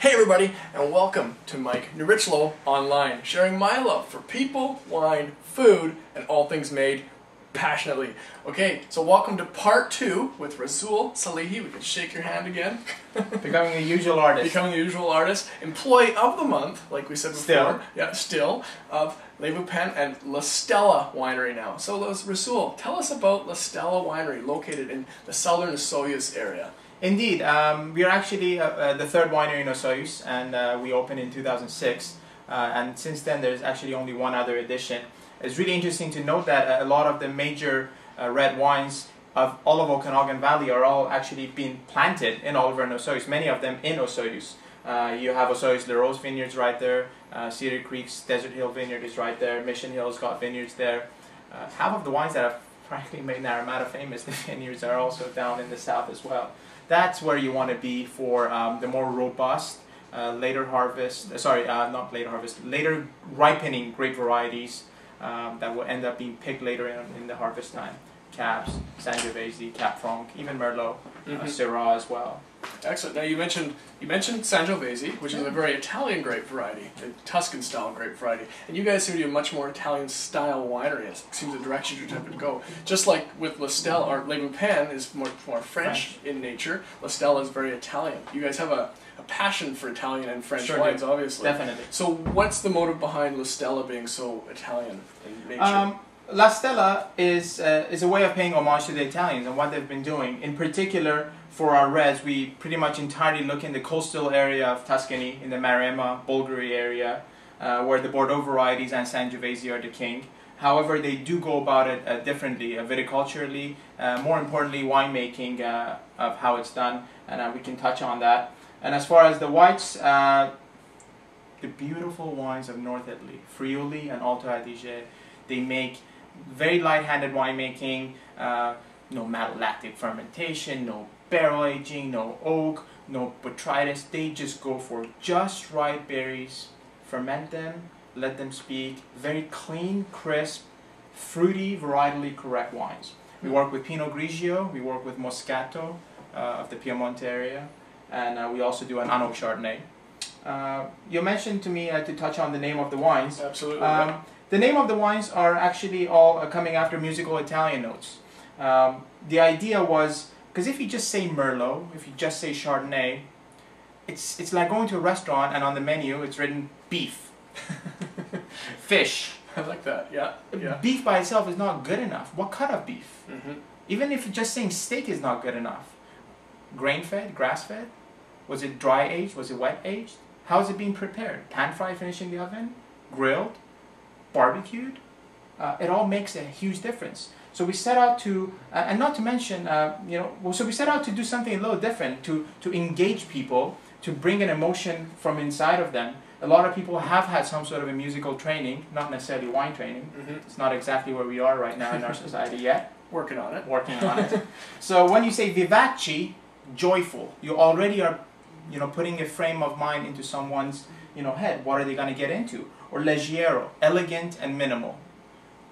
Hey everybody, and welcome to Mike Nierychlo Online, sharing my love for people, wine, food, and all things made passionately. Okay, so welcome to part 2 with Rasoul Salehi. We can shake your hand again. Becoming the usual artist. Becoming the usual artist. Employee of the month, like we said before. Still. Of Nierychlo and Stella winery now. So Rasoul, tell us about Stella winery, located in the southern Soyuz area. Indeed, we are actually the third winery in Soyuz, and we opened in 2006. And since then, there's actually only one other edition. It's really interesting to note that a lot of the major red wines of all of Okanagan Valley are all actually being planted in Oliver and Osoyoos, many of them in Osoyoos. You have Osoyoos La Rose vineyards right there, Cedar Creek's Desert Hill Vineyard is right there, Mission Hill's got vineyards there. Half of the wines that have frankly made Naramata famous, the vineyards are also down in the south as well. That's where you want to be for the more robust, later ripening grape varieties that will end up being picked later in the harvest time. Cabs, Sangiovese, Cap Franc, even Merlot, Syrah as well. Excellent. Now you mentioned Sangiovese, which is a very Italian grape variety, a Tuscan style grape variety, and you guys seem to be a much more Italian style winery. It seems the direction you're trying to go. Just like with La Stella, or Le Lupin is more French in nature. La Stella is very Italian. You guys have a passion for Italian and French wines, obviously. Definitely. So what's the motive behind La Stella being so Italian in nature? La Stella is a way of paying homage to the Italians and what they've been doing. In particular, for our reds, we pretty much entirely look in the coastal area of Tuscany, in the Maremma, Bulgari area, where the Bordeaux varieties and Sangiovese are the king. However, they do go about it differently, viticulturally, more importantly, winemaking of how it's done, and we can touch on that. And as far as the whites, the beautiful wines of North Italy, Friuli and Alto Adige, they make very light-handed winemaking, no malolactic fermentation, no barrel aging, no oak, no botrytis. They just go for just right berries, ferment them, let them speak. Very clean, crisp, fruity, varietally correct wines. We work with Pinot Grigio, we work with Moscato of the Piemonte area, and we also do an unoaked Chardonnay. You mentioned to me to touch on the name of the wines. Absolutely. The name of the wines are actually all coming after musical Italian notes. The idea was, because if you just say Merlot, if you just say Chardonnay, it's like going to a restaurant and on the menu it's written beef, fish. I like that, yeah. Beef by itself is not good enough. What cut of beef? Even if just saying steak is not good enough. Grain-fed, grass-fed? Was it dry-aged? Was it wet-aged? How is it being prepared? Pan-fried, finishing the oven? Grilled? Barbecued? It all makes a huge difference. So we set out to, and not to mention, so we set out to do something a little different, to engage people, to bring an emotion from inside of them. A lot of people have had some sort of a musical training, not necessarily wine training. It's not exactly where we are right now in our society yet. Working on it. Working on it. So when you say vivaci, joyful, you already are, putting a frame of mind into someone's, head. What are they going to get into? Or leggero, elegant and minimal.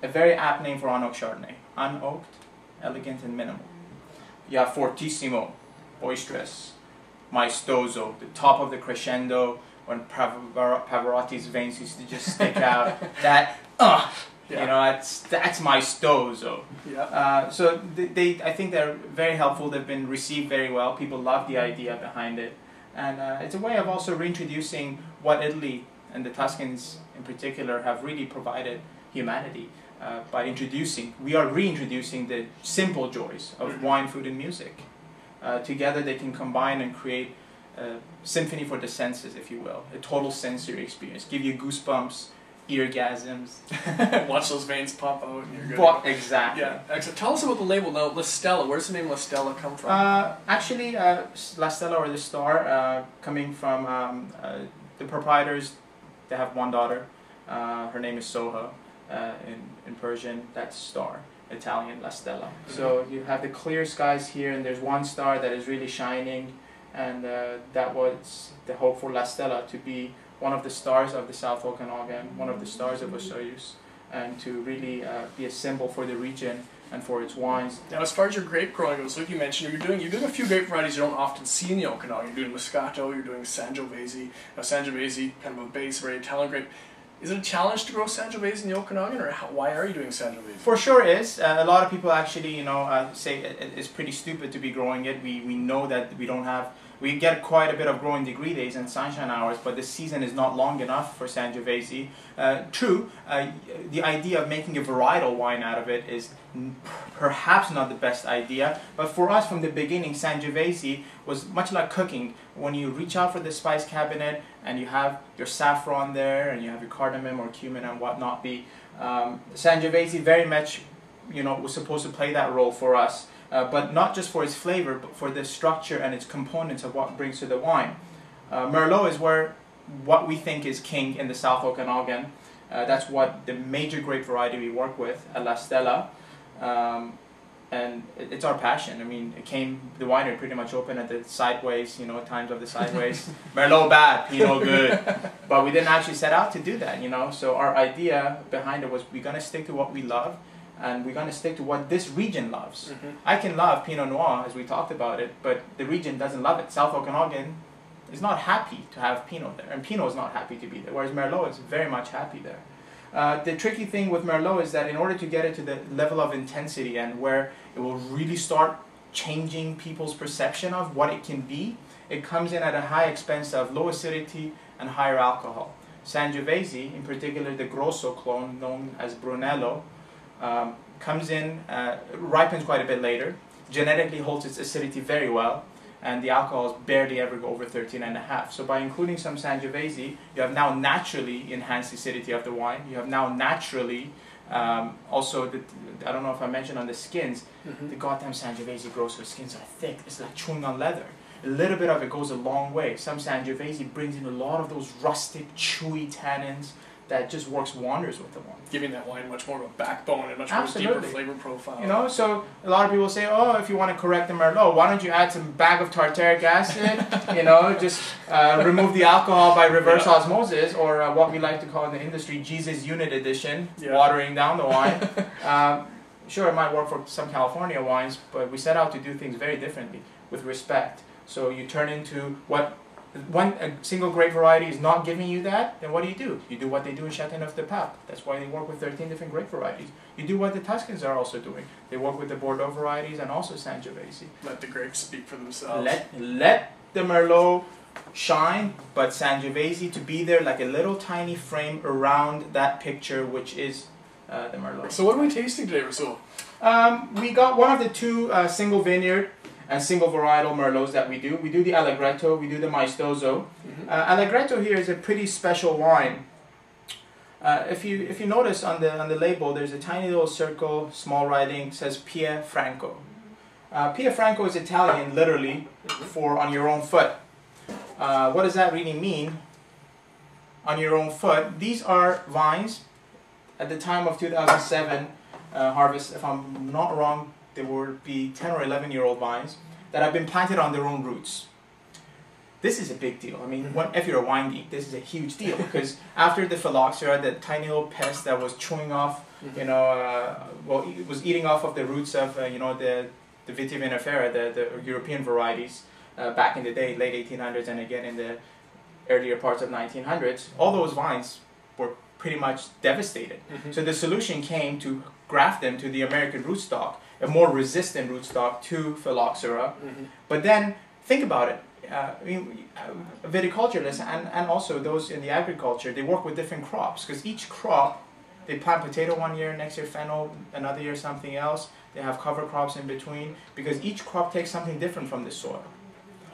A very apt name for unoaked Chardonnay. Unoaked, elegant and minimal. You have fortissimo, boisterous. Maestoso, the top of the crescendo, when Pavarotti's veins used to just stick out. That, that's maestoso. Yeah. So I think they're very helpful. They've been received very well. People love the idea behind it. And it's a way of also reintroducing what Italy and the Tuscans in particular have really provided humanity by we are reintroducing the simple joys of wine, food, and music. Together they can combine and create a symphony for the senses, if you will, a total sensory experience, give you goosebumps, eargasms. Watch those veins pop out and you're good. Exactly. Yeah, excellent. Tell us about the label now, La Stella. Where's the name La Stella come from? Actually, La Stella, or the star, coming from the proprietors. They have one daughter. Her name is Soha. In Persian, that's star. Italian, La Stella. So you have the clear skies here, and there's one star that is really shining, and that was the hope for La Stella, to be one of the stars of the South Okanagan, one of the stars of Osoyoos. and to really be a symbol for the region and for its wines. Now, as far as your grape growing goes, like you mentioned, you're doing a few grape varieties you don't often see in the Okanagan. You're doing Moscato, you're doing Sangiovese. Now, Sangiovese, kind of a base, very Italian grape. Is it a challenge to grow Sangiovese in the Okanagan, or why are you doing Sangiovese? For sure is. A lot of people actually, say it's pretty stupid to be growing it. We know that we get quite a bit of growing degree days and sunshine hours, but the season is not long enough for Sangiovese. True, the idea of making a varietal wine out of it is perhaps not the best idea, but for us from the beginning, Sangiovese was much like cooking. When you reach out for the spice cabinet and you have your saffron there and you have your cardamom or cumin and whatnot, Sangiovese very much, was supposed to play that role for us. But not just for its flavor, but for the structure and its components of what brings to the wine. Merlot is what we think is king in the South Okanagan. That's what the major grape variety we work with at La Stella. And it's our passion. I mean, the winery pretty much opened at the sideways, times of the sideways. Merlot bad, Pinot good. But we didn't actually set out to do that, So our idea behind it was we're going to stick to what we love. And we're going to stick to what this region loves. I can love Pinot Noir, as we talked about it, but the region doesn't love it. South Okanagan is not happy to have Pinot there, and Pinot is not happy to be there, whereas Merlot is very much happy there. The tricky thing with Merlot is that in order to get it to the level of intensity and where it will really start changing people's perception of what it can be, it comes in at a high expense of low acidity and higher alcohol. Sangiovese, in particular the Grosso clone known as Brunello, comes in, ripens quite a bit later, genetically holds its acidity very well, and the alcohols barely ever go over 13.5. So by including some Sangiovese, you have now naturally enhanced the acidity of the wine. You have now naturally also, I don't know if I mentioned on the skins, the goddamn Sangiovese Grosso skins are thick. It's like chewing on leather. A little bit of it goes a long way. Some Sangiovese brings in a lot of those rustic, chewy tannins that just works wonders with the wine. Giving that wine much more of a backbone and much more deeper flavor profile. So a lot of people say, oh, if you want to correct the Merlot, why don't you add some bag of tartaric acid, just remove the alcohol by reverse osmosis, or what we like to call in the industry, Jesus Unit Edition, watering down the wine. Sure, it might work for some California wines, but we set out to do things very differently, with respect. So you turn into what a single grape variety is not giving you that, then what do? You do what they do in Châteauneuf-du-Pape. That's why they work with 13 different grape varieties. You do what the Tuscans are also doing. They work with the Bordeaux varieties and also Sangiovese. Let the grapes speak for themselves. Let the Merlot shine, but Sangiovese to be there like a little tiny frame around that picture, which is the Merlot. So what are we tasting today, Rasoul? We got one of the two single vineyard and single varietal Merlots that we do. We do the Allegretto, we do the Maestoso. Allegretto here is a pretty special wine. If you notice on the label, there's a tiny little circle, small writing, says Pie Franco. Pie Franco is Italian, literally, for on your own foot. What does that really mean? On your own foot. These are vines at the time of 2007 harvest, if I'm not wrong. There would be 10 or 11-year-old vines that have been planted on their own roots. This is a big deal. I mean, if you're a wine geek, this is a huge deal because after the phylloxera, the tiny little pest that was chewing off, it was eating off of the roots of, the vitivinifera, the European varieties back in the day, late 1800s, and again in the earlier parts of 1900s. All those vines were pretty much devastated. So the solution came to graft them to the American rootstock, a more resistant rootstock to phylloxera. But then, think about it. Viticulturists and also those in the agriculture, they work with different crops because each crop, they plant potato one year, next year fennel, another year something else. They have cover crops in between because each crop takes something different from the soil.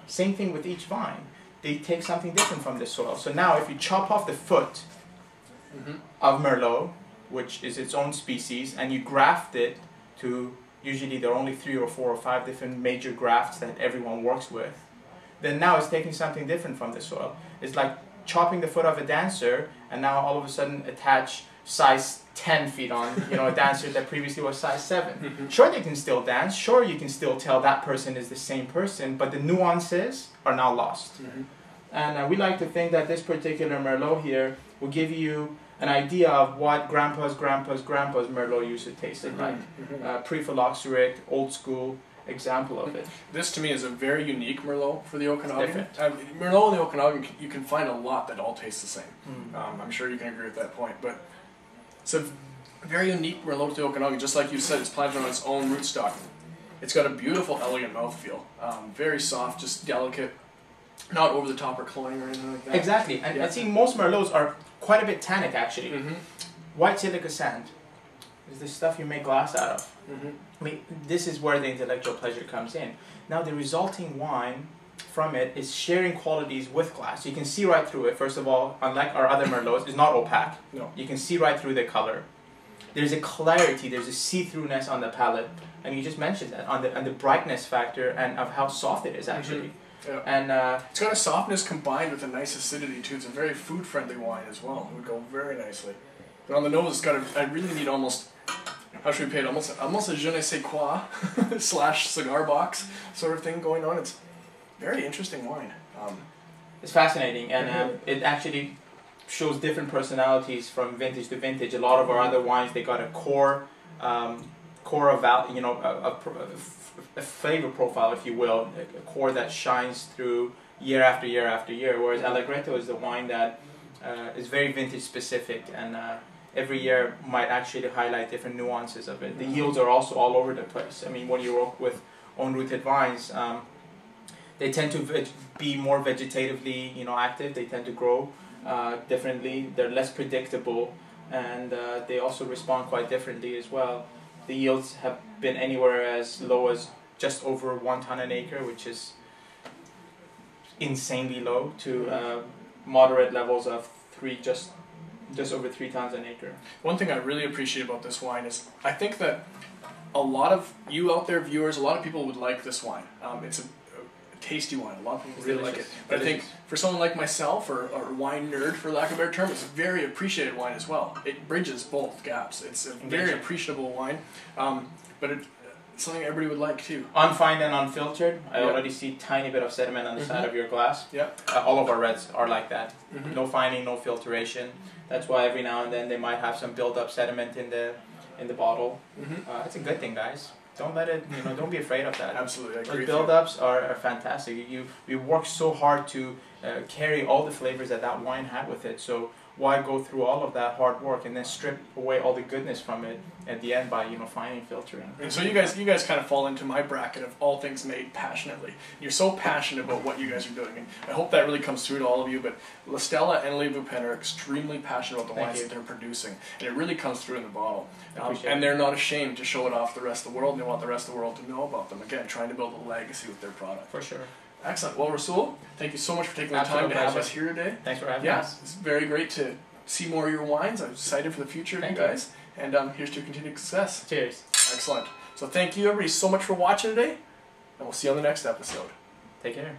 Same thing with each vine. They take something different from the soil. So now if you chop off the foot of Merlot, which is its own species, and you graft it to, usually there are only 3 or 4 or 5 different major grafts that everyone works with, then now it's taking something different from the soil. It's like chopping the foot of a dancer and now all of a sudden attach size 10 feet on a dancer that previously was size 7. Sure, they can still dance. Sure, you can still tell that person is the same person, but the nuances are now lost. And we like to think that this particular Merlot here will give you an idea of what grandpa's Merlot used to taste like. Pre-phylloxeric, old school example of it. This to me is a very unique Merlot for the Okanagan. Merlot in the Okanagan, you can find a lot that all taste the same. I'm sure you can agree with that point. But it's a very unique Merlot to the Okanagan. Just like you said, it's planted on its own rootstock. It's got a beautiful, elegant mouthfeel. Very soft, just delicate. Not over the top or cloying or anything like that. Exactly. And I think most Merlots are quite a bit tannic, actually. White silica sand is the stuff you make glass out of. I mean, this is where the intellectual pleasure comes in. Now, the resulting wine from it is sharing qualities with glass. You can see right through it. First of all, unlike our other Merlots, it's not opaque. No. You can see right through the color. There's a clarity, there's a see-throughness on the palate. And you just mentioned that, on the brightness factor and of how soft it is, actually. Yeah. And it's got a softness combined with a nice acidity too. It's a very food-friendly wine as well. It would go very nicely. But on the nose, it's got I really need almost, how should we pay it? Almost a je ne sais quoi / cigar box sort of thing going on. It's very interesting wine. It's fascinating, and it actually shows different personalities from vintage to vintage. A lot of our other wines, they got a core of a flavor profile, if you will, a core that shines through year after year after year, whereas Allegretto is the wine that is very vintage specific, and every year might actually highlight different nuances of it. The yields are also all over the place. I mean, when you work with own-rooted vines, they tend to be more vegetatively, active. They tend to grow differently. They're less predictable, and they also respond quite differently as well. The yields have been anywhere as low as just over 1 ton an acre, which is insanely low, to moderate levels of just over 3 tons an acre. One thing I really appreciate about this wine is I think that a lot of you out there, viewers, a lot of people would like this wine. It's a tasty wine. A lot of people really like it. But I think for someone like myself, or a wine nerd, for lack of a better term, it's a very appreciated wine as well. It bridges both gaps. It's a very appreciable wine, but it's something everybody would like too. Unfined and unfiltered. I already see tiny bit of sediment on the side of your glass. Yeah. All of our reds are like that. No fining, no filtration. That's why every now and then they might have some build-up sediment in the bottle. It's a good thing, guys. Don't let it, don't be afraid of that. Absolutely, I agree. Those build-ups are fantastic. We work so hard to carry all the flavors that wine had with it. So why go through all of that hard work and then strip away all the goodness from it at the end by fining, filtering? And so you guys kind of fall into my bracket of all things made passionately. You're so passionate about what you guys are doing, and I hope that really comes through to all of you. But La Stella and Le Boupen are extremely passionate about the wines that they're producing, and it really comes through in the bottle. And they're not ashamed to show it off the rest of the world, and they want the rest of the world to know about them. Again, trying to build a legacy with their product. For sure. Excellent. Well, Rasoul, thank you so much for taking the time to have us here today. Thanks for having us. It's very great to see more of your wines. I'm excited for the future of you guys. And here's to your continued success. Cheers. Excellent. So thank you, everybody, so much for watching today, and we'll see you on the next episode. Take care.